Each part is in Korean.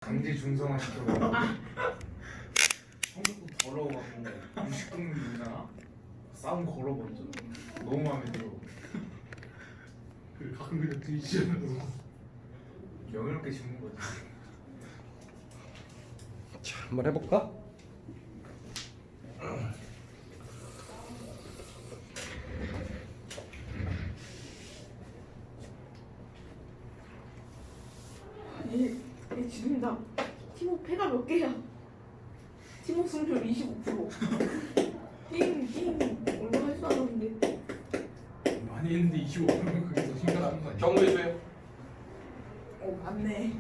강제 중성화 시켜버려. 성격도 더러워갖고 유식동물이잖아. 싸움 걸어 먼저. 너무 마음에 들어. 그 가끔 그냥 뒤지면서 명예롭게 죽는 거지. 자, 한번 해볼까? 얘 지금다. 팀워크 패가 몇 개야? 팀워크 승률 25%. 띵 얼마 할줄 알았는데. 많이 했는데 25%면 그게 더 심각한 거 아니야? 경우의 수요. 맞네.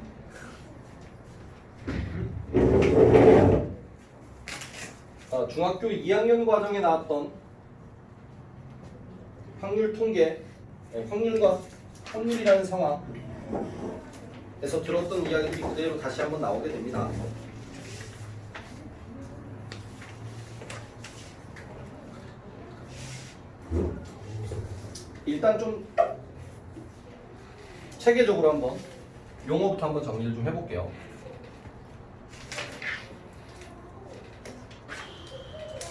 중학교 2학년 과정에 나왔던 확률 통계, 확률과 확률이라는 상황에서 들었던 이야기들이 그대로 다시 한번 나오게 됩니다. 일단 좀 체계적으로 한번 용어부터 한번 정리를 좀 해볼게요.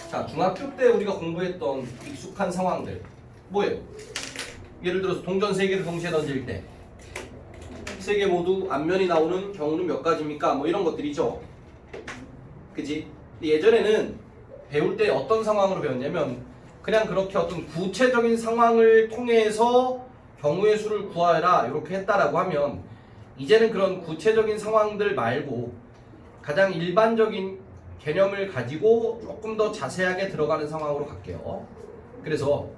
자, 중학교 때 우리가 공부했던 익숙한 상황들 뭐예요? 예를 들어서 동전 3개를 동시에 던질 때 3개 모두 앞면이 나오는 경우는 몇 가지입니까? 뭐 이런 것들이죠. 그치? 예전에는 배울 때 어떤 상황으로 배웠냐면 그냥 그렇게 어떤 구체적인 상황을 통해서 경우의 수를 구하라 이렇게 했다라고 하면 이제는 그런 구체적인 상황들 말고 가장 일반적인 개념을 가지고 조금 더 자세하게 들어가는 상황으로 갈게요. 그래서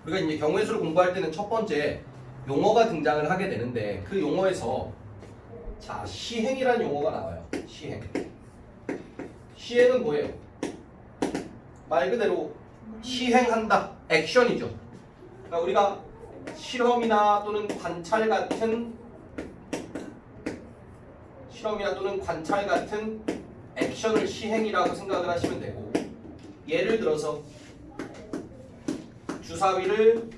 우리가 이제 경우의 수를 공부할 때는 첫 번째 용어가 등장을 하게 되는데 그 용어에서 자, 시행이라는 용어가 나와요. 시행. 시행은 뭐예요? 말 그대로 시행한다. 액션이죠. 그러니까 우리가 실험이나 또는 관찰 같은 액션을 시행이라고 생각을 하시면 되고 예를 들어서 주사위를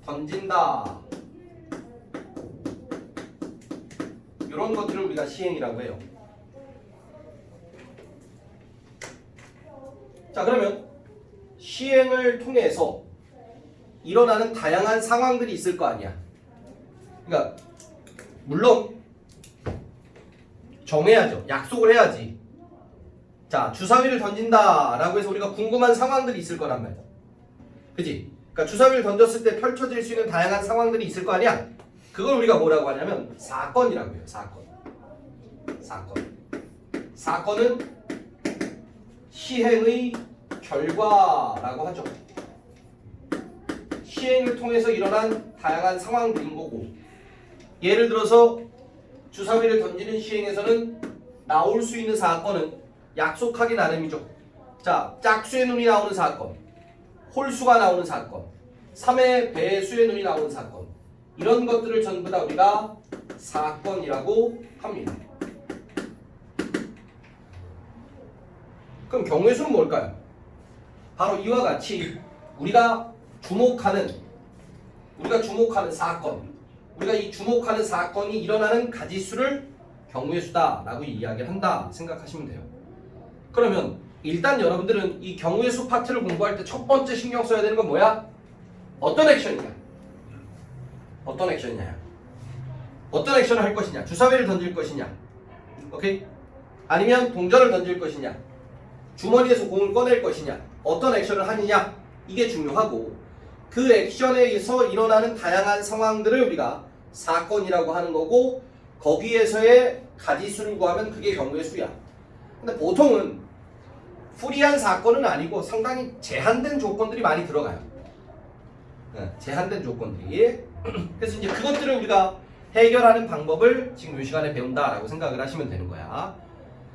던진다 이런 것들을 우리가 시행이라고 해요. 자, 그러면 시행을 통해서 일어나는 다양한 상황들이 있을 거 아니야. 그러니까 물론 정해야죠. 약속을 해야지. 자, 주사위를 던진다 라고 해서 우리가 궁금한 상황들이 있을 거란 말이야. 그치? 그러니까 주사위를 던졌을 때 펼쳐질 수 있는 다양한 상황들이 있을 거 아니야. 그걸 우리가 뭐라고 하냐면 사건이라고 해요. 사건은 시행의 결과라고 하죠. 시행을 통해서 일어난 다양한 상황들인 거고 예를 들어서 주사위를 던지는 시행에서는 나올 수 있는 사건은 약속하기 나름이죠. 자, 짝수의 눈이 나오는 사건, 홀수가 나오는 사건, 3의 배수의 눈이 나오는 사건 이런 것들을 전부 다 우리가 사건이라고 합니다. 그럼 경우의 수는 뭘까요? 바로 이와 같이 우리가 주목하는 사건, 우리가 이 주목하는 사건이 일어나는 가지수를 경우의 수다라고 이야기를 한다 생각하시면 돼요. 그러면 일단 여러분들은 이 경우의 수 파트를 공부할 때 첫 번째 신경 써야 되는 건 뭐야? 어떤 액션이냐? 어떤 액션을 할 것이냐? 주사위를 던질 것이냐? 오케이? 아니면 동전을 던질 것이냐? 주머니에서 공을 꺼낼 것이냐? 어떤 액션을 하느냐? 이게 중요하고 그 액션에서 일어나는 다양한 상황들을 우리가 사건이라고 하는 거고 거기에서의 가지수를 구하면 그게 경우의 수야. 근데 보통은 프리한 사건은 아니고 상당히 제한된 조건들이 많이 들어가요. 제한된 조건들이. 그래서 이제 그것들을 우리가 해결하는 방법을 지금 이 시간에 배운다라고 생각을 하시면 되는 거야.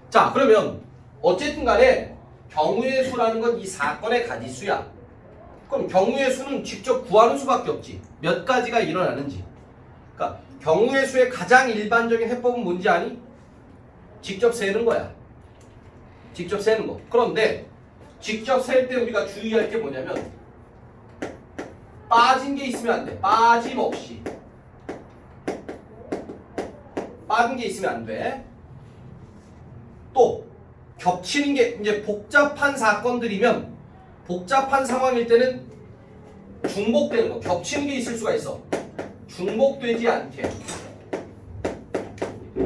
자, 그러면 어쨌든 간에 경우의 수라는 건 이 사건의 가지수야. 그럼 경우의 수는 직접 구하는 수밖에 없지. 몇 가지가 일어나는지. 그러니까 경우의 수의 가장 일반적인 해법은 뭔지 아니? 직접 세는 거야. 직접 세는 거. 그런데 직접 셀 때 우리가 주의할 게 뭐냐면 빠진 게 있으면 안 돼. 빠짐없이. 빠진 게 있으면 안 돼. 또 겹치는 게 이제 복잡한 사건들이면 복잡한 상황일 때는 중복되는 거, 겹치는 게 있을 수가 있어. 중복되지 않게,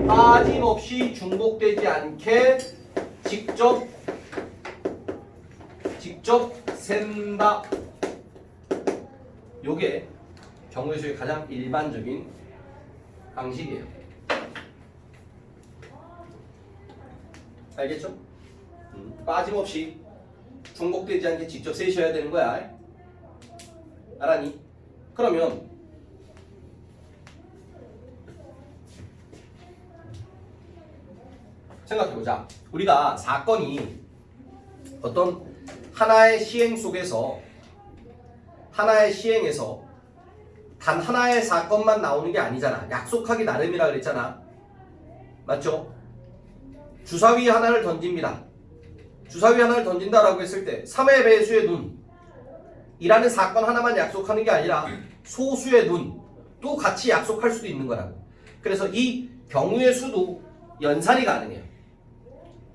빠짐없이 중복되지 않게 직접 센다. 요게 경우의 수의 가장 일반적인 방식이에요. 알겠죠? 빠짐없이 중복되지 않게 직접 세셔야 되는 거야. 알았니? 그러면 생각해보자. 우리가 사건이 어떤 하나의 시행 속에서 하나의 시행에서 단 하나의 사건만 나오는 게 아니잖아. 약속하기 나름이라 그랬잖아. 맞죠? 주사위 하나를 던집니다. 주사위 하나를 던진다라고 했을 때 3의 배수의 눈이라는 사건 하나만 약속하는 게 아니라 소수의 눈도 같이 약속할 수도 있는 거라고. 그래서 이 경우의 수도 연산이 가능해요.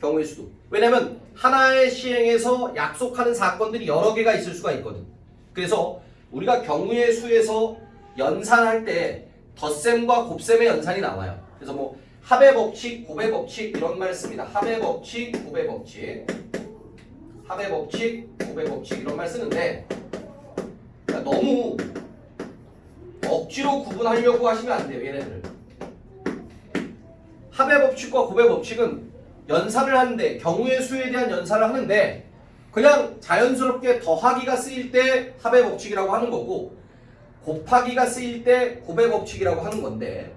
경우의 수도. 왜냐면 하나의 시행에서 약속하는 사건들이 여러 개가 있을 수가 있거든. 그래서 우리가 경우의 수에서 연산할 때 덧셈과 곱셈의 연산이 나와요. 그래서 뭐 합의 법칙, 곱의 법칙 이런 말 씁니다. 합의 법칙, 곱의 법칙, 합의 법칙, 곱의 법칙 이런 말 쓰는데 그러니까 너무 억지로 구분하려고 하시면 안 돼요. 얘네들을. 합의 법칙과 곱의 법칙은 연산을 하는데 경우의 수에 대한 연산을 하는데 그냥 자연스럽게 더하기가 쓰일 때 합의 법칙이라고 하는 거고 곱하기가 쓰일 때 곱의 법칙이라고 하는 건데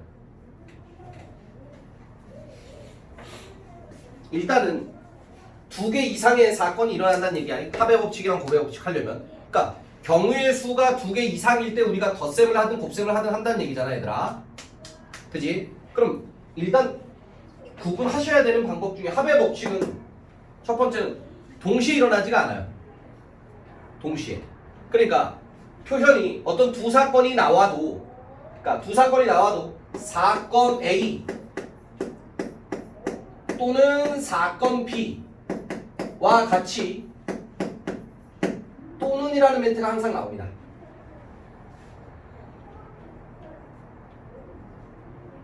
일단은 두 개 이상의 사건이 일어난다는 얘기 아니에요. 합의 법칙이랑 곱의 법칙 하려면. 그러니까 경우의 수가 두 개 이상일 때 우리가 덧셈을 하든 곱셈을 하든 한다는 얘기잖아 얘들아. 그지? 그럼 일단 구분하셔야 되는 방법 중에 합의 법칙은 첫 번째는 동시에 일어나지가 않아요. 동시에. 그러니까 표현이 어떤 두 사건이 나와도 그러니까 두 사건이 나와도 사건 A 또는 사건 B와 같이 또는이라는 멘트가 항상 나옵니다.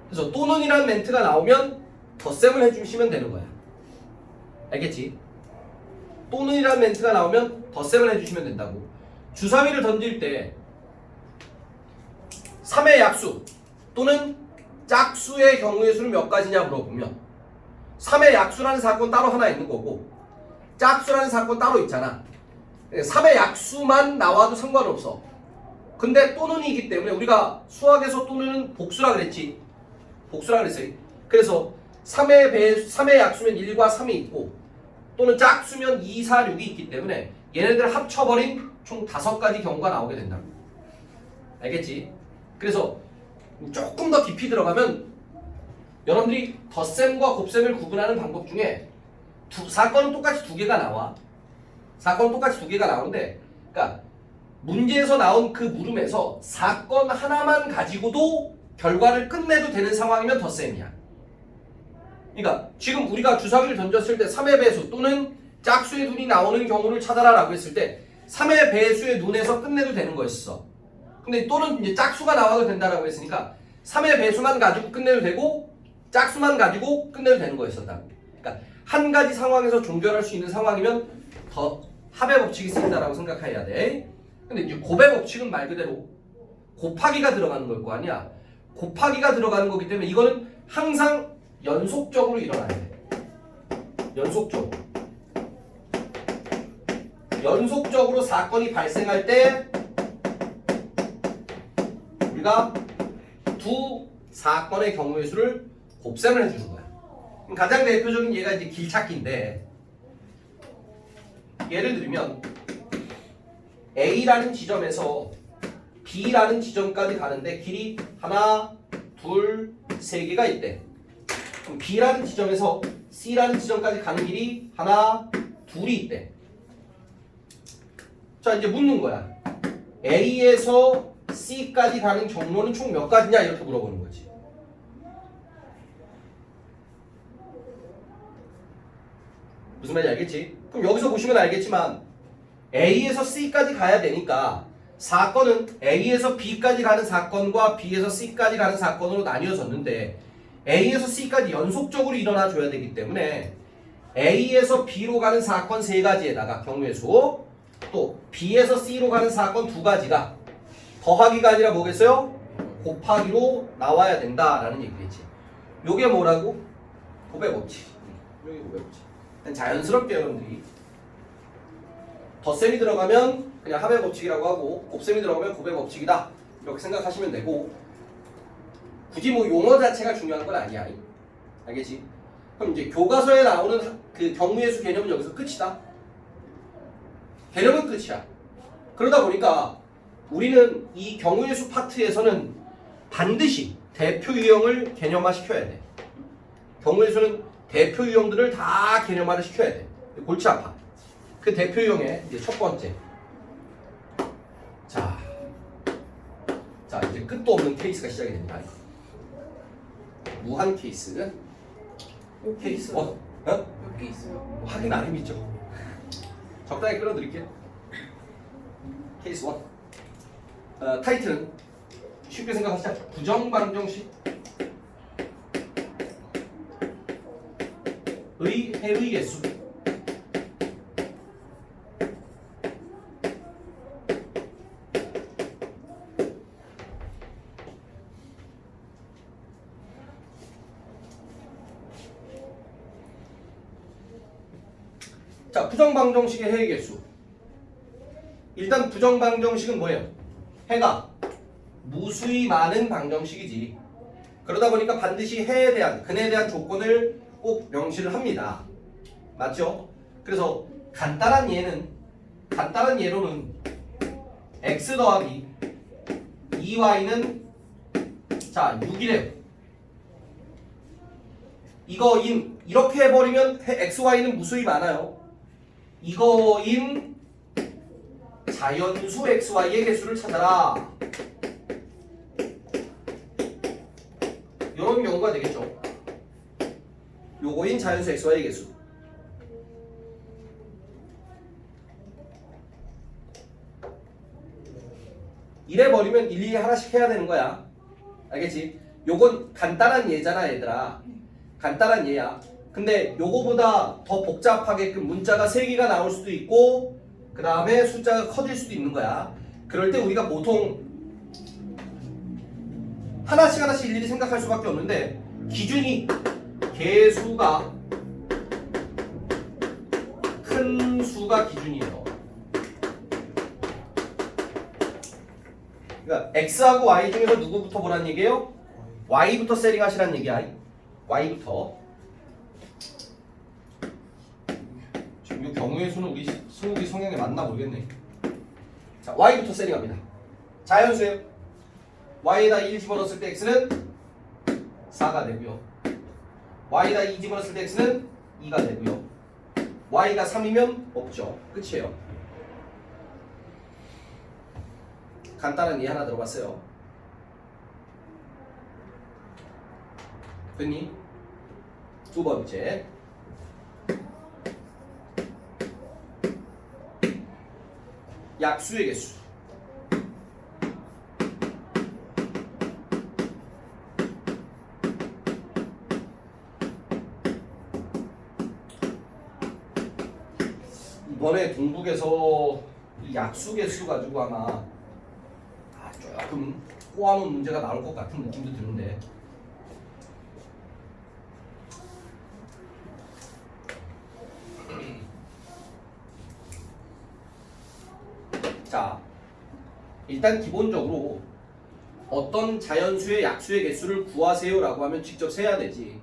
그래서 또는이라는 멘트가 나오면 덧셈을 해주시면 되는 거야. 알겠지? 또는이라는 멘트가 나오면 덧셈을 해주시면 된다고. 주사위를 던질 때 3의 약수 또는 짝수의 경우의 수는 몇 가지냐 물어보면 3의 약수라는 사건 따로 하나 있는 거고 짝수라는 사건 따로 있잖아. 3의 약수만 나와도 상관없어. 근데 또는이기 때문에 우리가 수학에서 또는 복수라 그랬지. 복수라 그랬어요. 그래서 3의 약수면 1과 3이 있고 또는 짝수면 2, 4, 6이 있기 때문에 얘네들 합쳐버린 총 5가지 경우가 나오게 된다. 알겠지? 그래서 조금 더 깊이 들어가면 여러분들이 덧셈과 곱셈을 구분하는 방법 중에 사건은 똑같이 두 개가 나와. 사건은 똑같이 두 개가 나오는데 그러니까 문제에서 나온 그 물음에서 사건 하나만 가지고도 결과를 끝내도 되는 상황이면 덧셈이야. 그러니까 지금 우리가 주사위를 던졌을 때 3의 배수 또는 짝수의 눈이 나오는 경우를 찾아라 라고 했을 때 3의 배수의 눈에서 끝내도 되는 거였어. 근데 또는 이제 짝수가 나와도 된다라고 했으니까 3의 배수만 가지고 끝내도 되고 짝수만 가지고 끝내도 되는 거였었다. 그러니까 한 가지 상황에서 종결할 수 있는 상황이면 더 합의 법칙이 쓰인다라고 생각해야 돼. 근데 이제 곱의 법칙은 말 그대로 곱하기가 들어가는 걸 거 아니야. 곱하기가 들어가는 거기 때문에 이거는 항상 연속적으로 일어나야 돼. 연속적으로 사건이 발생할 때 우리가 두 사건의 경우의 수를 곱셈을 해주는 거야. 가장 대표적인 예가 이제 길찾기인데 예를 들면 A라는 지점에서 B라는 지점까지 가는데 길이 하나, 둘, 세 개가 있대. 그럼 B라는 지점에서 C라는 지점까지 가는 길이 하나, 둘이 있대. 자 이제 묻는 거야. A에서 C까지 가는 경로는 총 몇 가지냐 이렇게 물어보는 거지. 무슨 말인지 알겠지? 그럼 여기서 보시면 알겠지만 A에서 C까지 가야 되니까 사건은 A에서 B까지 가는 사건과 B에서 C까지 가는 사건으로 나뉘어졌는데 A에서 C까지 연속적으로 일어나줘야 되기 때문에 A에서 B로 가는 사건 3가지에다가 경우의 수, 또 B에서 C로 가는 사건 2가지가 더하기가 아니라 뭐겠어요? 곱하기로 나와야 된다라는 얘기겠지. 요게 뭐라고? 곱의 법칙. 요게 곱의 법칙. 자연스럽게 여러분들이 덧셈이 들어가면 그냥 합의 법칙이라고 하고 곱셈이 들어가면 곱의 법칙이다 이렇게 생각하시면 되고 굳이 뭐 용어 자체가 중요한 건 아니야. 알겠지? 그럼 이제 교과서에 나오는 그 경우의 수 개념은 여기서 끝이다. 개념은 끝이야. 그러다 보니까 우리는 이 경우의 수 파트에서는 반드시 대표 유형을 개념화 시켜야 돼. 경우의 수는 대표 유형들을 다 개념화를 시켜야 돼. 골치 아파. 그 대표 유형의 이제 첫 번째. 자, 이제 끝도 없는 케이스가 시작이 됩니다. 무한 케이스. 케이스 1. 어? 몇 개 있어요? 확인 안 힘있죠. 적당히 끌어드릴게요. 케이스 1. 타이틀은 쉽게 생각하시자. 부정방정식 의 해의 개수. 자, 부정방정식의 해의 개수. 일단 부정방정식은 뭐예요? 해가 무수히 많은 방정식이지. 그러다 보니까 반드시 해에 대한, 근에 대한 조건을 꼭 명시를 합니다. 맞죠? 그래서 간단한 예로는 x 더하기 2y는 자 6이래요. 이거인 이렇게 해버리면 xy는 무수히 많아요. 이거인 자연수 xy의 개수를 찾아라. 이런 경우가 되겠죠. 요거인 자연수 xy의 개수. 이래 버리면 일일이 하나씩 해야 되는 거야. 알겠지? 요건 간단한 예잖아, 얘들아. 간단한 예야. 근데 요거보다 더 복잡하게끔 문자가 3개가 나올 수도 있고 그 다음에 숫자가 커질 수도 있는 거야. 그럴 때 우리가 보통 하나씩 일일이 생각할 수밖에 없는데 기준이 개수가 큰 수가 기준이에요. 그러니까 x하고 y 중에서 누구부터 보란 얘기예요? y부터 세링하시란 얘기야. y부터. 지금 이 경우의 수는 우리 스무기 성향에 맞나 모르겠네. 자, y부터 세링합니다. 자연수예요. y에다 1 집어넣었을 때 x는 4가 되고요. y에다 2 집어넣었을 때 x는 2가 되고요. y가 3이면 없죠. 끝이에요. 간단한 예 하나 들어봤어요. 됐니? 두 번째. 약수의 개수. 이번에 동북에서 이 약수 개수 가지고 아마 조금 꼬아놓은 문제가 나올 것 같은 느낌도 드는데 자, 일단 기본적으로 어떤 자연수의 약수의 개수를 구하세요 라고 하면 직접 세야 되지.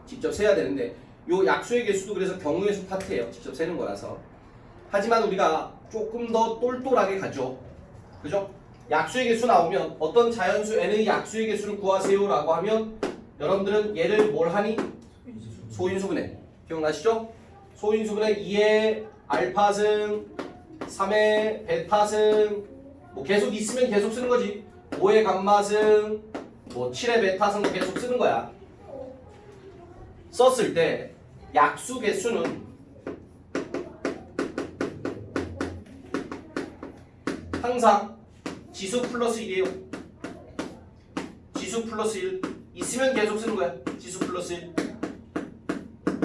직접 세야 되는데 요 약수의 개수도 그래서 경우의 수 파트예요. 직접 세는 거라서. 하지만 우리가 조금 더 똘똘하게 가죠. 그죠? 약수의 개수 나오면 어떤 자연수 n의 약수의 개수를 구하세요 라고 하면 여러분들은 얘를 뭘 하니? 소인수분해. 기억나시죠? 소인수분해 2의 알파승 3의 베타승 뭐 계속 있으면 계속 쓰는 거지. 5의 감마승 뭐 7의 베타승 계속 쓰는 거야. 썼을 때 약수 개수는 항상 지수 플러스 1이에요. 지수 플러스 1 있으면 계속 쓰는 거야. 지수 플러스 1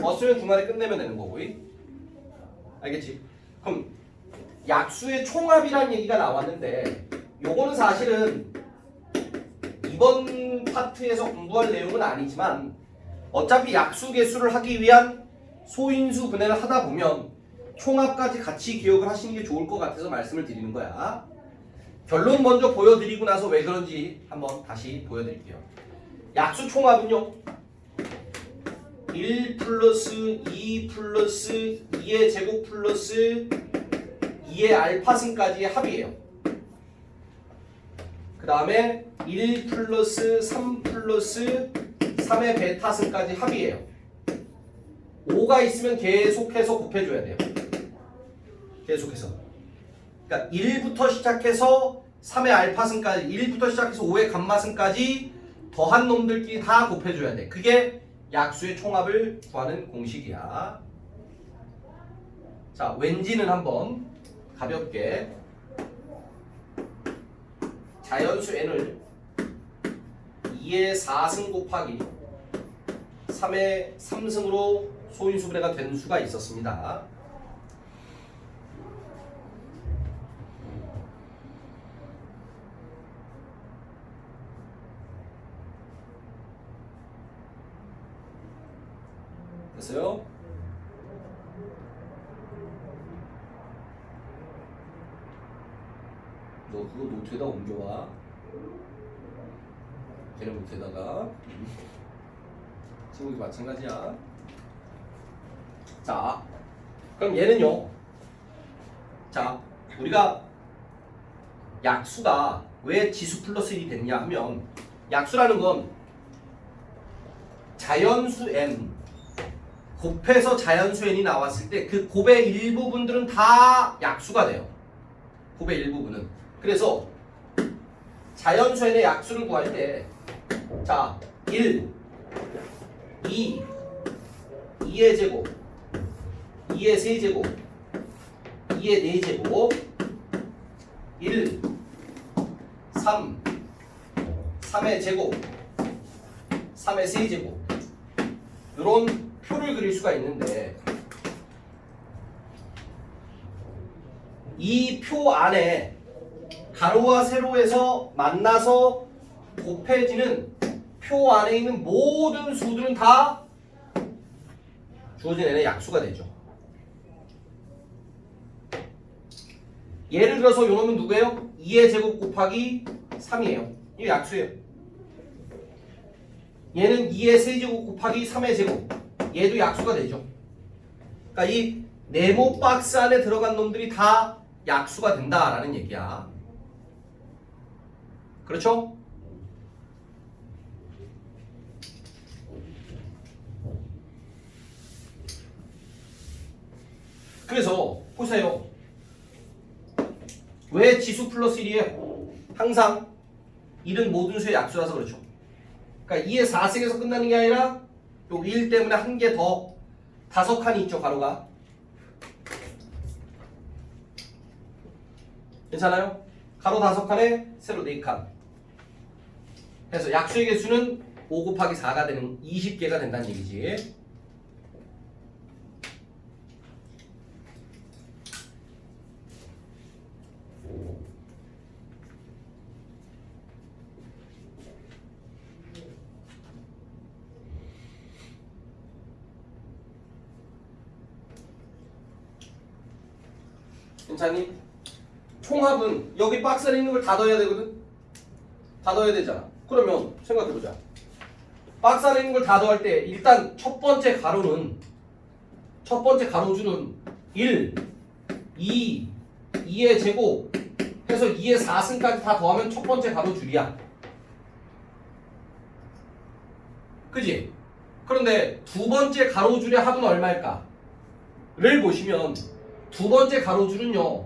없으면 중간에 끝내면 되는 거고. 알겠지? 그럼 약수의 총합이라는 얘기가 나왔는데 요거는 사실은 이번 파트에서 공부할 내용은 아니지만 어차피 약수 계수를 하기 위한 소인수 분해를 하다 보면 총합까지 같이 기억을 하시는 게 좋을 것 같아서 말씀을 드리는 거야. 결론 먼저 보여드리고 나서 왜 그런지 한번 다시 보여드릴게요. 약수 총합은요 1 플러스 2 플러스 2의 제곱 플러스 2의 알파승까지의 합이에요. 그 다음에 1 플러스 3 플러스 3의 베타승까지 합이에요. 5가 있으면 계속해서 곱해줘야 돼요. 계속해서. 그러니까 1부터 시작해서 3의 알파승까지 1부터 시작해서 5의 감마승까지 더한 놈들끼리 다 곱해줘야 돼. 그게 약수의 총합을 구하는 공식이야. 자, 왠지는 한번 가볍게 자연수 n을 2의 4승 곱하기 3의 3승으로 소인수 분해가 된 수가 있었습니다. 됐어요? 너 그거 노트에다 옮겨와. 걔네 노트에다가. 친구도 마찬가지야. 자, 그럼 얘는요. 자, 우리가 약수가 왜 지수 플러스 1이 됐냐 하면 약수라는 건 자연수 n 곱해서 자연수 n이 나왔을 때 그 곱의 일부분들은 다 약수가 돼요. 곱의 일부분은. 그래서 자연수 n의 약수를 구할 때 자, 1, 2, 2의 제곱, 2의 세제곱, 2의 4제곱, 1, 3, 3의 제곱, 3의 세제곱 이런 표를 그릴 수가 있는데 이 표 안에 가로와 세로에서 만나서 곱해지는 표 안에 있는 모든 수들은 다 주어진 n의 약수가 되죠. 예를 들어서 요 놈은 누구예요? 2의 제곱 곱하기 3이에요. 이게 약수예요. 얘는 2의 세제곱 곱하기 3의 제곱. 얘도 약수가 되죠. 그러니까 이 네모 박스 안에 들어간 놈들이 다 약수가 된다라는 얘기야. 그렇죠? 그래서 보세요. 왜 지수 플러스 1이에요? 항상 1은 모든 수의 약수라서 그렇죠. 그러니까 2의 4승에서 끝나는 게 아니라 요 1 때문에 한 개 더 5칸이 있죠, 가로가. 괜찮아요? 가로 5칸에 세로 4칸. 그래서 약수의 개수는 5 곱하기 4가 되는 20개가 된다는 얘기지. 괜찮니? 총합은 여기 박스 안에 있는 걸 다 넣어야 되거든? 다 넣어야 되잖아. 그러면 생각해보자. 박스 안에 있는 걸 다 더할 때 일단 첫 번째 가로는 첫 번째 가로줄은 1, 2, 2의 제곱 해서 2의 4승까지 다 더하면 첫 번째 가로줄이야. 그지? 그런데 두 번째 가로줄의 합은 얼마일까? 를 보시면 두 번째 가로줄은요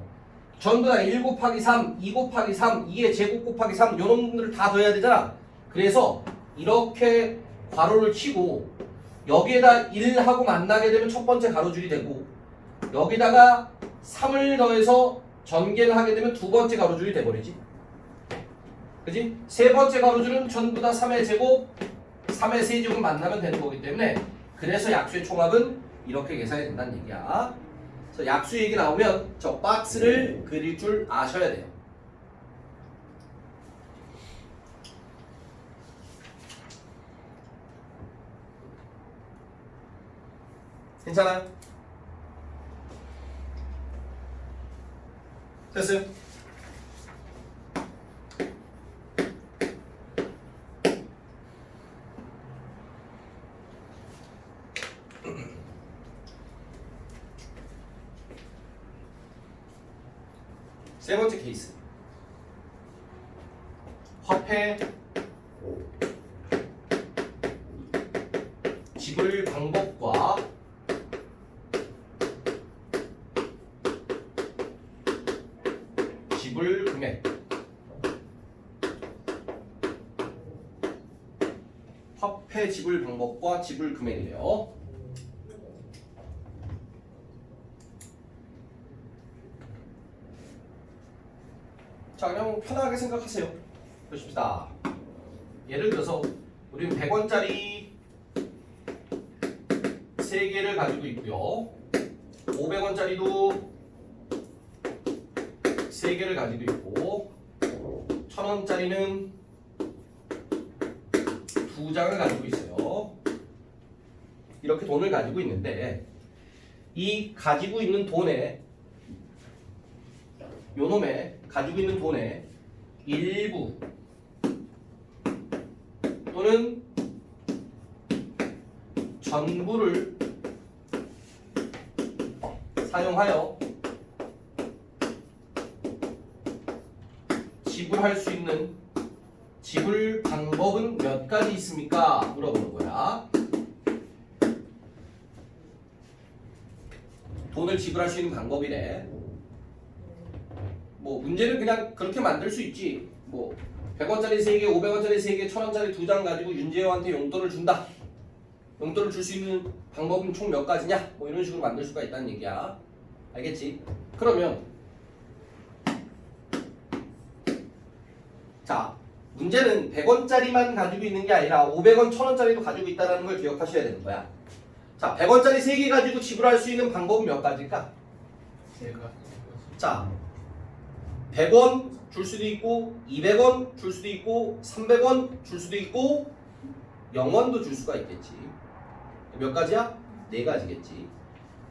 전부 다 1 곱하기 3, 2 곱하기 3, 2의 제곱 곱하기 3 이런 분들을 다 더해야 되잖아. 그래서 이렇게 괄호를 치고 여기에다 1하고 만나게 되면 첫 번째 가로줄이 되고 여기다가 3을 더해서 전개를 하게 되면 두 번째 가로줄이 돼버리지. 그지? 세 번째 가로줄은 전부 다 3의 제곱, 3의 세제곱 만나면 되는 거기 때문에 그래서 약수의 총합은 이렇게 계산이 된다는 얘기야. 그래서 약수 얘기 나오면 저 박스를 그릴 줄 아셔야 돼요. 괜찮아요? 됐어요? 세 번째 케이스. 화폐 지불 방법과 지불 금액. 화폐 지불 방법과 지불 금액이래요. 자, 그냥 편하게 생각하세요. 보십시다. 예를 들어서 우리는 100원짜리 3개를 가지고 있고요. 500원짜리도 3개를 가지고 있고 1000원짜리는 2장을 가지고 있어요. 이렇게 돈을 가지고 있는데 이 가지고 있는 돈에 요놈의 가지고 있는 돈의 일부 또는 전부를 사용하여 지불할 수 있는 지불 방법은 몇 가지 있습니까? 물어보는 거야. 돈을 지불할 수 있는 방법이래. 뭐 문제는 그냥 그렇게 만들 수 있지. 뭐 100원짜리 3개, 500원짜리 3개, 1000원짜리 2장 가지고 윤재호한테 용돈을 준다. 용돈을 줄 수 있는 방법은 총 몇 가지냐? 뭐 이런 식으로 만들 수가 있다는 얘기야. 알겠지? 그러면 자, 문제는 100원짜리만 가지고 있는 게 아니라 500원, 1000원짜리도 가지고 있다는 걸 기억하셔야 되는 거야. 자, 100원짜리 3개 가지고 지불할 수 있는 방법은 몇 가지일까? 자, 100원 줄 수도 있고 200원 줄 수도 있고 300원 줄 수도 있고 0원도 줄 수가 있겠지. 몇 가지야? 4가지겠지.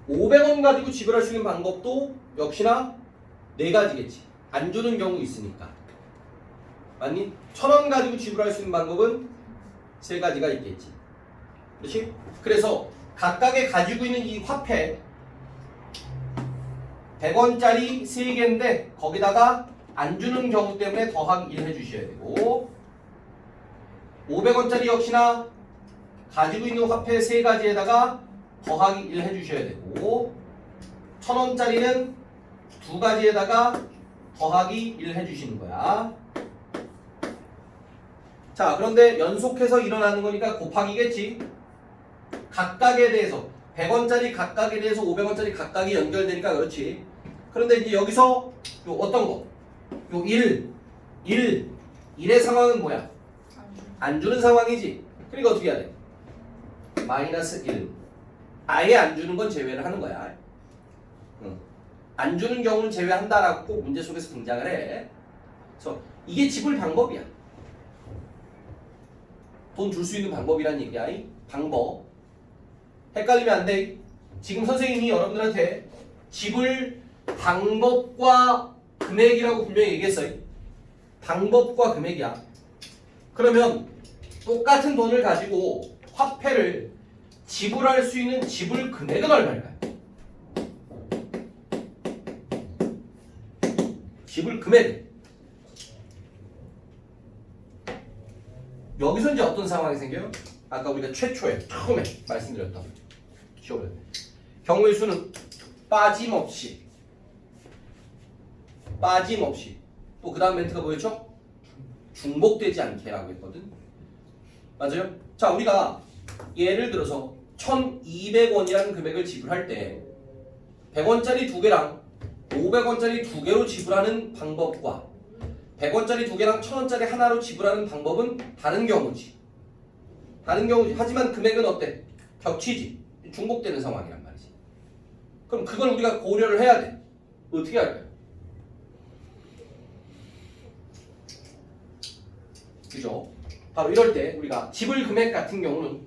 500원 가지고 지불할 수 있는 방법도 역시나 4가지겠지. 안 주는 경우 있으니까. 아니 1000원 가지고 지불할 수 있는 방법은 3가지가 있겠지. 그렇지? 그래서 각각의 가지고 있는 이 화폐 100원짜리 3개인데 거기다가 안 주는 경우 때문에 더하기 1 해주셔야 되고 500원짜리 역시나 가지고 있는 화폐 3가지에다가 더하기 1 해주셔야 되고 1000원짜리는 2가지에다가 더하기 1 해주시는 거야. 자, 그런데 연속해서 일어나는 거니까 곱하기겠지. 각각에 대해서 100원짜리 각각에 대해서 500원짜리 각각이 연결되니까 그렇지. 그런데 이제 여기서 요 어떤 거? 요 1의 상황은 뭐야? 안 주는 상황이지. 그러니까 어떻게 해야 돼? 마이너스 1. 아예 안 주는 건 제외를 하는 거야. 안 주는 경우는 제외한다라고 꼭 문제 속에서 등장을 해. 그래서 이게 지불 방법이야. 돈 줄 수 있는 방법이란 얘기야. 이 방법. 헷갈리면 안 돼. 지금 선생님이 여러분들한테 지불 방법과 금액이라고 분명히 얘기했어요. 방법과 금액이야. 그러면 똑같은 돈을 가지고 화폐를 지불할 수 있는 지불 금액은 얼마일까요? 지불 금액. 여기서 이제 어떤 상황이 생겨요? 아까 우리가 처음에 말씀드렸던 지워버렸네. 경우의 수는 빠짐없이 또 그 다음 멘트가 뭐였죠? 중복되지 않게 라고 했거든. 맞아요? 자, 우리가 예를 들어서 1200원이라는 금액을 지불할 때 100원짜리 2개랑 500원짜리 두 개로 지불하는 방법과 100원짜리 두 개랑 1000원짜리 하나로 지불하는 방법은 다른 경우지. 다른 경우지. 하지만 금액은 어때? 겹치지. 중복되는 상황이란 말이지. 그럼 그걸 우리가 고려를 해야 돼. 어떻게 할까요? 그죠? 바로 이럴 때 우리가 지불 금액 같은 경우는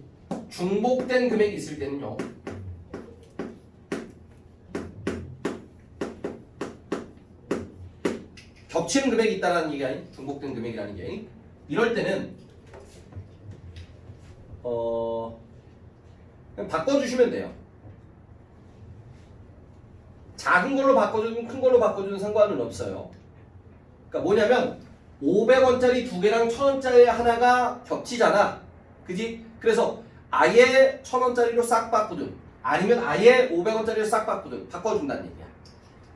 중복된 금액이 있을 때는요. 겹치는 금액이 있다는 얘기 아닌 중복된 금액이라는 게 이럴 때는 그냥 바꿔주시면 돼요. 작은 걸로 바꿔주든 큰 걸로 바꿔주든 상관은 없어요. 그러니까 뭐냐면 500원짜리 두 개랑 1000원짜리 하나가 겹치잖아. 그지? 그래서 아예 1000원짜리로 싹 바꾸든 아니면 아예 500원짜리로 싹 바꾸든 바꿔준다는 얘기야.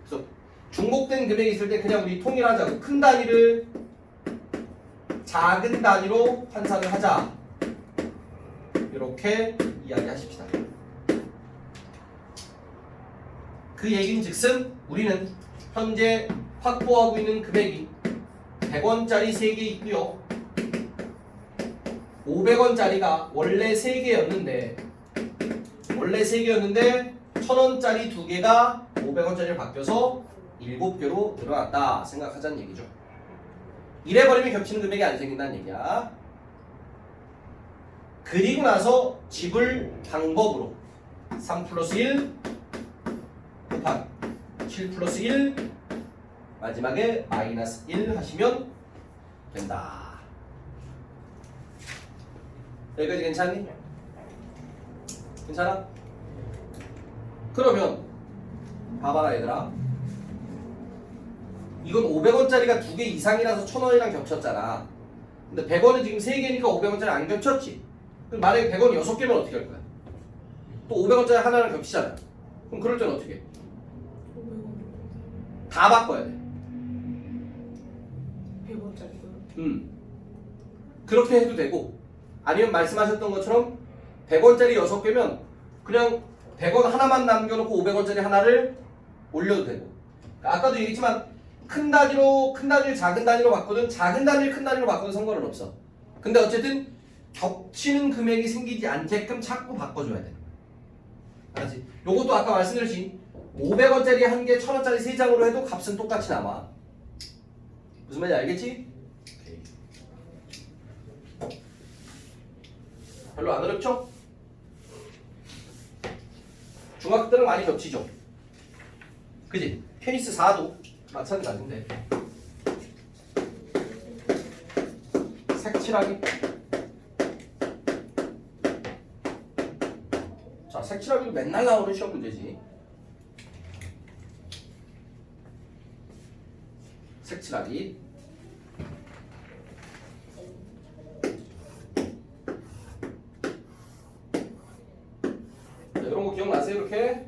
그래서 중복된 금액이 있을 때 그냥 우리 통일하자고. 큰 단위를 작은 단위로 환산을 하자. 이렇게 이야기하십시다. 그 얘기는 즉슨 우리는 현재 확보하고 있는 금액이 100원짜리 3개 있고요. 500원짜리가 원래 3개였는데 1000원짜리 2개가 500원짜리로 바뀌어서 7개로 늘어났다 생각하자는 얘기죠. 이래버리면 겹치는 금액이 안 생긴다는 얘기야. 그리고 나서 지불 방법으로 3 플러스 1 곱하기 7 플러스 1 마지막에 마이너스 1 하시면 된다. 여기까지 괜찮니? 괜찮아? 그러면 봐봐라 얘들아. 이건 500원짜리가 2개 이상이라서 1000원이랑 겹쳤잖아. 근데 100원은 지금 3개니까 500원짜리 안 겹쳤지? 그럼 만약에 100원이 6개면 어떻게 할 거야? 또 500원짜리 하나랑 겹치잖아. 그럼 그럴 때는 어떻게 해? 500원. 다 바꿔야 돼. 100원짜리고요. 그렇게 해도 되고 아니면 말씀하셨던 것처럼 100원짜리 6개면 그냥 100원 하나만 남겨놓고 500원짜리 하나를 올려도 되고. 그러니까 아까도 얘기했지만 큰 단위를 작은 단위로 바꾸든 작은 단위를 큰 단위로 바꾸든 상관은 없어. 근데 어쨌든 겹치는 금액이 생기지 않게끔 자꾸 바꿔줘야 돼. 알았지? 요것도 아까 말씀드렸지. 500원짜리 한 개, 1000원짜리 3장으로 해도 값은 똑같이 남아. 무슨 말인지 알겠지? 오케이. 별로 안 어렵죠? 중학교 때는 많이 겹치죠? 그지? 케이스 4도 마찬가지인데 색칠하기. 자, 색칠하기도 맨날 나오는 시험 문제지. 색칠하기. 자, 이런 거 기억나세요? 이렇게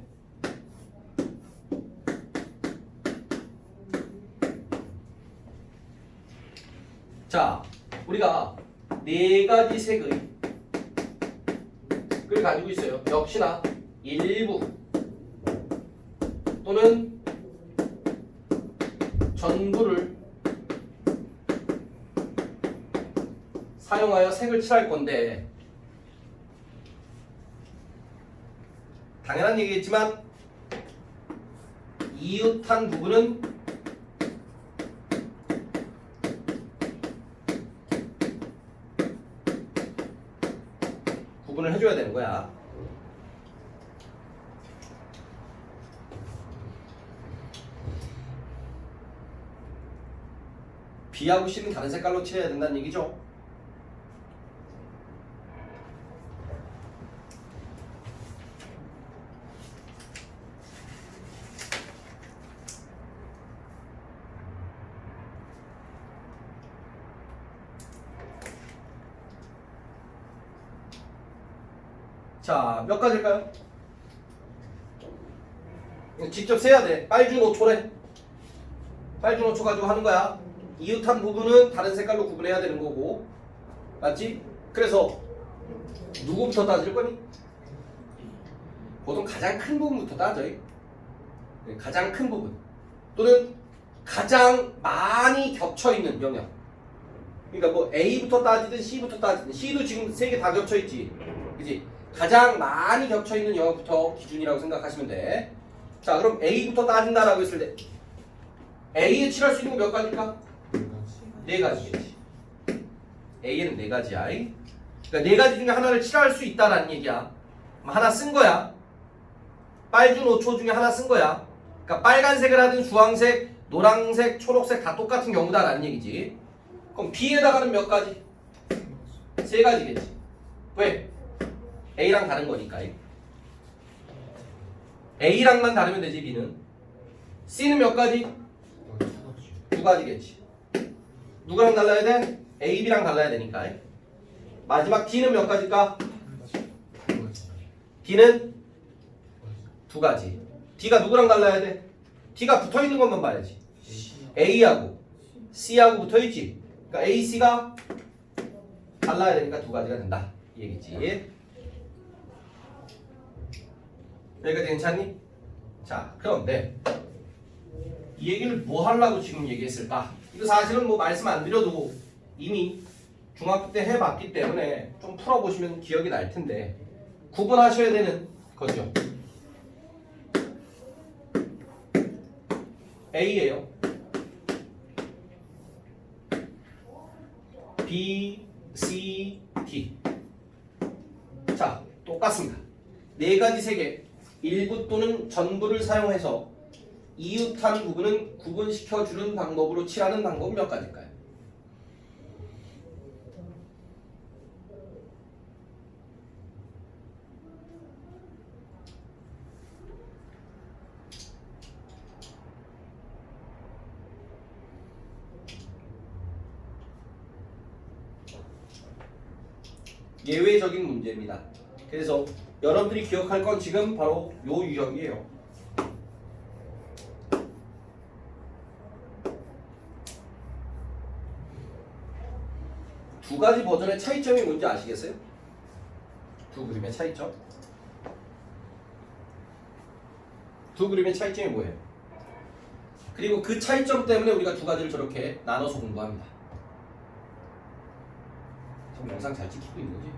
자, 우리가 4가지 색의 을 가지고 있어요. 역시나 일부 또는 전부를 사용하여 색을 칠할 건데 당연한 얘기겠지만 이웃한 부분은 구분을 해줘야 되는 거야. B하고 C는 다른 색깔로 칠해야 된다는 얘기죠. 자, 몇 가지일까요? 직접 세야 돼. 빨준 5초래. 빨준 5초 가지고 하는 거야. 이웃한 부분은 다른 색깔로 구분해야 되는 거고. 맞지? 그래서 누구부터 따질 거니? 보통 가장 큰 부분부터 따져. 가장 큰 부분. 또는 가장 많이 겹쳐 있는 영역. 그러니까 뭐 A부터 따지든 C부터 따지든 C도 지금 세 개 다 겹쳐 있지. 그지? 가장 많이 겹쳐 있는 영역부터 기준이라고 생각하시면 돼. 자, 그럼 A부터 따진다라고 했을 때 A에 칠할 수 있는 거 몇 가지일까? 네 가지겠지. A에는 네 가지야. 그러니까 네 가지 중에 하나를 칠할 수 있다라는 얘기야. 하나 쓴 거야. 빨주 노초 중에 하나 쓴 거야. 그러니까 빨간색을 하든 주황색, 노란색, 초록색 다 똑같은 경우다라는 얘기지. 그럼 B에다가는 몇 가지? 세 가지겠지. 왜? A랑 다른 거니까. A랑만 다르면 되지. B는. C는 몇 가지? 두 가지겠지. 누구랑 달라야 돼? A, B랑 달라야 되니까. 마지막 D는 몇 가지일까? D는 두 가지. D가 누구랑 달라야 돼? D가 붙어있는 것만 봐야지. A하고 C하고 붙어있지. 그러니까 A, C가 달라야 되니까 두 가지가 된다. 이 얘기지. 여기까지 괜찮니? 자, 그런데 이 얘기를 뭐 하려고 지금 얘기했을까? 이거 사실은 뭐 말씀 안 드려도 이미 중학교 때 해봤기 때문에 좀 풀어보시면 기억이 날 텐데 구분하셔야 되는 거죠. A예요. B, C, D. 자, 똑같습니다. 네 가지 세개 일부 또는 전부를 사용해서 이웃한 부분은 구분시켜주는 방법으로 칠하는 방법은 몇 가지일까요? 예외적인 문제입니다. 그래서 여러분들이 기억할 건 지금 바로 요 유형이에요. 두 가지 버전의 차이점이 뭔지 아시겠어요? 두 그림의 차이점? 두 그림의 차이점이 뭐예요? 그리고 그 차이점 때문에 우리가 두 가지를 저렇게 나눠서 공부합니다. 지금 영상 잘 찍히고 있는 거지?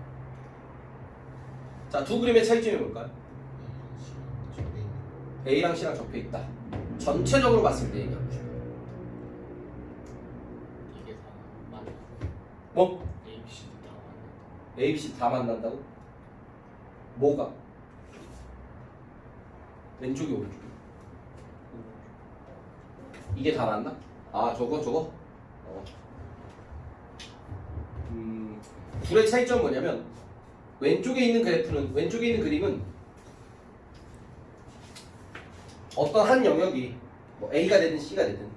자, 두 그림의 차이점이 뭘까요? A랑 C랑 접해 있다. 전체적으로 봤을 때 얘기하고 싶어요. 이게 다 맞나? 뭐? A, B, C 다 맞나? A, B, C 다 만난다고? 뭐가? 왼쪽이 오른쪽이? 이게 다 맞나? 아, 저거? 둘의 차이점은 뭐냐면 왼쪽에 있는 그림은 어떤 한 영역이 뭐 A가 되든 C가 되든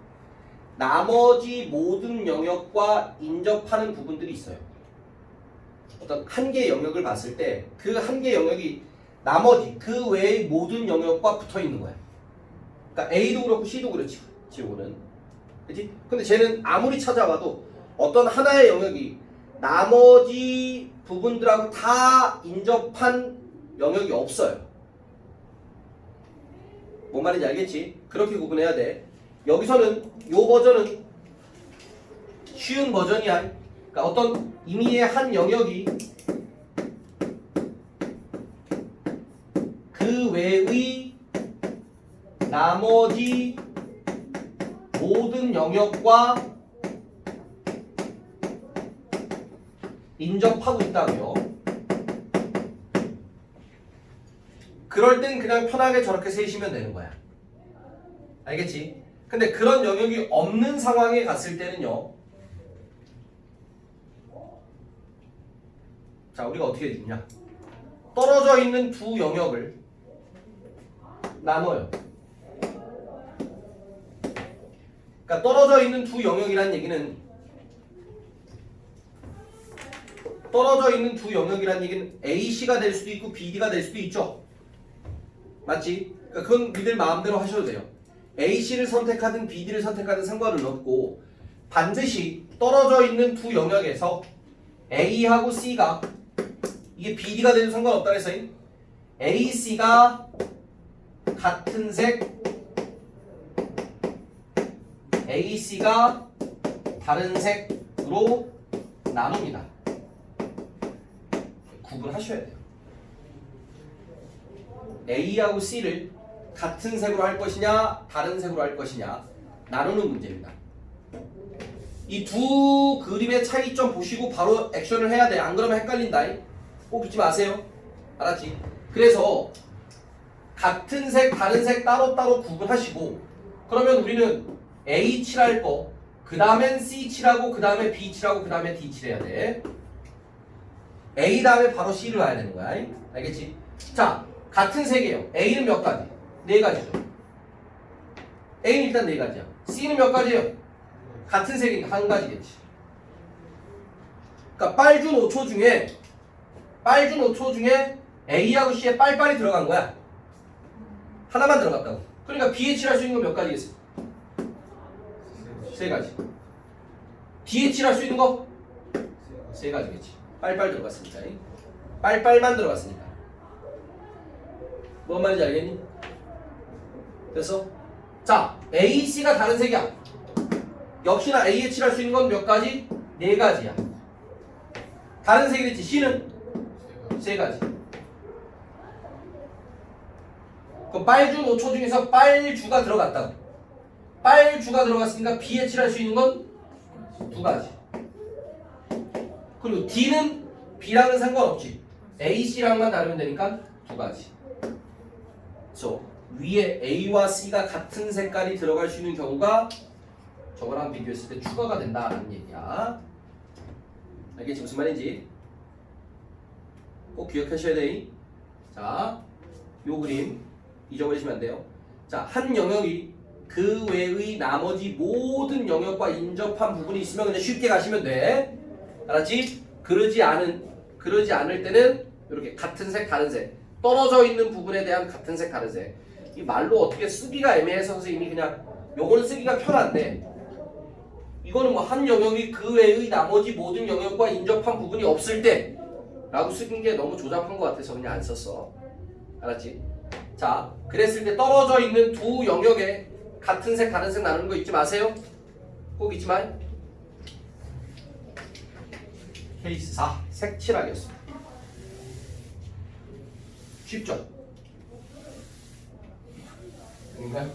나머지 모든 영역과 인접하는 부분들이 있어요. 어떤 한 개의 영역을 봤을 때 그 한 개의 영역이 나머지 그 외의 모든 영역과 붙어 있는 거야. 그러니까 A도 그렇고 C도 그렇지. 지호는. 그치? 근데 쟤는 아무리 찾아봐도 어떤 하나의 영역이 나머지 부분들하고 다 인접한 영역이 없어요. 뭔 말인지 알겠지? 그렇게 구분해야 돼. 여기서는 요 버전은 쉬운 버전이야. 그러니까 어떤 임의의 한 영역이 그 외의 나머지 모든 영역과 인접하고 있다고요. 그럴 땐 그냥 편하게 저렇게 세시면 되는 거야. 알겠지? 근데 그런 영역이 없는 상황에 갔을 때는요. 자, 우리가 어떻게 해주냐? 떨어져 있는 두 영역을 나눠요. 그러니까 떨어져 있는 두 영역이라는 얘기는 AC가 될 수도 있고 BD가 될 수도 있죠. 맞지? 그러니까 그건 니들 마음대로 하셔도 돼요. AC를 선택하든 BD를 선택하든 상관은 없고 반드시 떨어져 있는 두 영역에서 A하고 C가 이게 BD가 되는 상관없다 그래서 AC가 같은 색 A, C가 다른 색으로 나눕니다. 구분하셔야 돼요. A하고 C를 같은 색으로 할 것이냐 다른 색으로 할 것이냐 나누는 문제입니다. 이 두 그림의 차이점 보시고 바로 액션을 해야 돼. 안 그러면 헷갈린다. 꼭 잊지 마세요. 알았지? 그래서 같은 색 다른 색 따로따로 구분하시고 그러면 우리는 A 칠할 거 그 다음엔 C 칠하고 그 다음에 B 칠하고 그 다음에 D 칠해야 돼. A 다음에 바로 C를 와야 되는 거야. 알겠지? 자, 같은 색이에요. A는 몇 가지? 4가지죠. A는 일단 4가지야. C는 몇 가지예요? 같은 색이니까 한 가지겠지. 그러니까 빨준 5초 중에 A하고 C에 빨빨이 들어간 거야. 하나만 들어갔다고. 그러니까 B에 칠할 수 있는 건 몇 가지겠어? 3가지. D에 칠할 수 있는 거? 3가지겠지. 빨빨 들어갔으니까. 빨빨만 들어갔으니까. 뭔 말인지 알겠니? 됐어? 자, A, C가 다른 색이야. 역시나 A에 칠할 수 있는 건 몇 가지? 4가지야. 다른 색이랬지. C는 3가지. 그럼 빨준 5초 중에서 빨주가 들어갔다고. 빨주가 들어갔으니까 B에 칠할 수 있는 건 2가지. 그리고 D는 B랑은 상관없지. A, C랑만 다르면 되니까 2가지. 그래서 위에 A와 C가 같은 색깔이 들어갈 수 있는 경우가 저거랑 비교했을 때 추가가 된다라는 얘기야. 알겠지? 무슨 말인지 꼭 기억하셔야 돼. 자, 요 그림 잊어버리시면 안 돼요. 자, 한 영역이 그 외의 나머지 모든 영역과 인접한 부분이 있으면 그냥 쉽게 가시면 돼. 알았지? 그러지 않을 때는 이렇게 같은 색 다른 색 떨어져 있는 부분에 대한 같은 색 다른 색. 이 말로 어떻게 쓰기가 애매해서 선생님이 그냥 요거는 쓰기가 편한데 이거는 뭐 한 영역이 그 외의 나머지 모든 영역과 인접한 부분이 없을 때 라고 쓰는 게 너무 조잡한 것 같아서 그냥 안 썼어. 알았지? 자, 그랬을 때 떨어져 있는 두 영역에 같은 색 다른 색 나누는 거 잊지 마세요. 꼭 잊지 마. 케이스 4 색칠하겠습니다. 쉽죠? 아닌가요?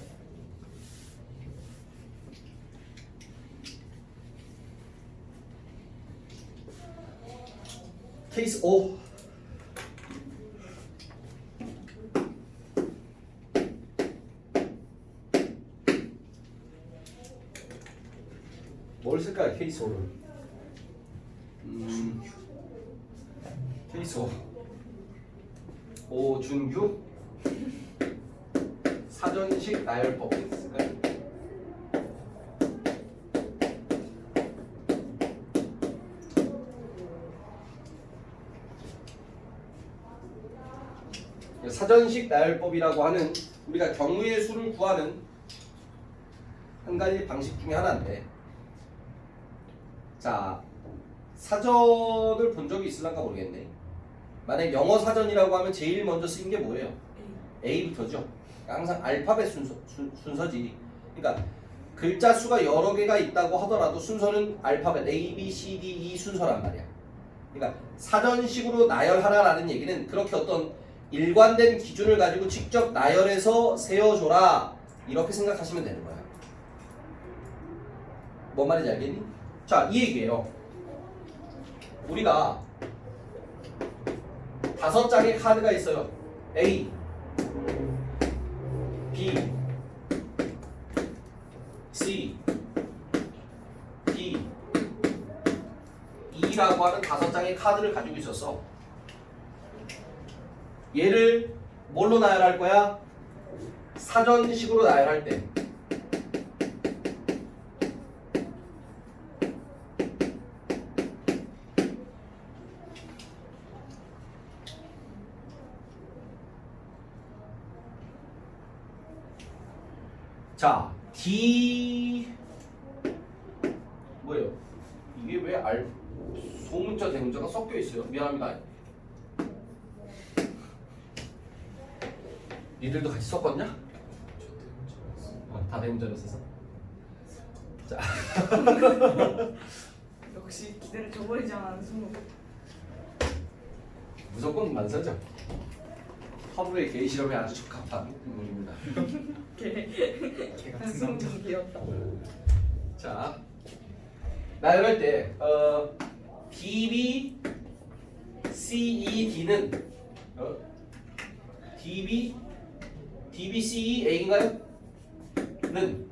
케이스 5 뭘 쓸까요? 케이스 5를 케이스 5 오준규 사전식 나열법 쓸까요? 사전식 나열법이라고 하는 우리가 경우의 수를 구하는 한 가지 방식 중에 하나인데, 자, 사전을 본 적이 있을란가 모르겠네. 만약 영어 사전이라고 하면 제일 먼저 쓰인 게 뭐예요? A부터죠. 항상 알파벳 순서지. 그러니까 글자 수가 여러 개가 있다고 하더라도 순서는 알파벳 A, B, C, D, E 순서란 말이야. 그러니까 사전식으로 나열하라라는 얘기는 그렇게 어떤 일관된 기준을 가지고 직접 나열해서 세워줘라 이렇게 생각하시면 되는 거야. 뭔 말인지 알겠니? 자, 이 얘기예요. 우리가 5장의 카드가 있어요. A, B, C, D, E라고 하는 5장의 카드를 가지고 있었어. 얘를 뭘로 나열할 거야? 사전식으로 나열할 때 자, D 뭐예요? 이게 왜 소문자 대문자가 섞여 있어요? 미안합니다. 니들도 같이 섞었냐? 다 대문자로 써서. 역시 기대를 저버리지 않는 승우. 무조건 만사죠. 하루의 개인 실험에 아주 적합한 인물입니다. 개 같은 승우 남자. 좀 귀엽다. 자, 나열할 때 DB, CED는 DB, CE A인가요? 는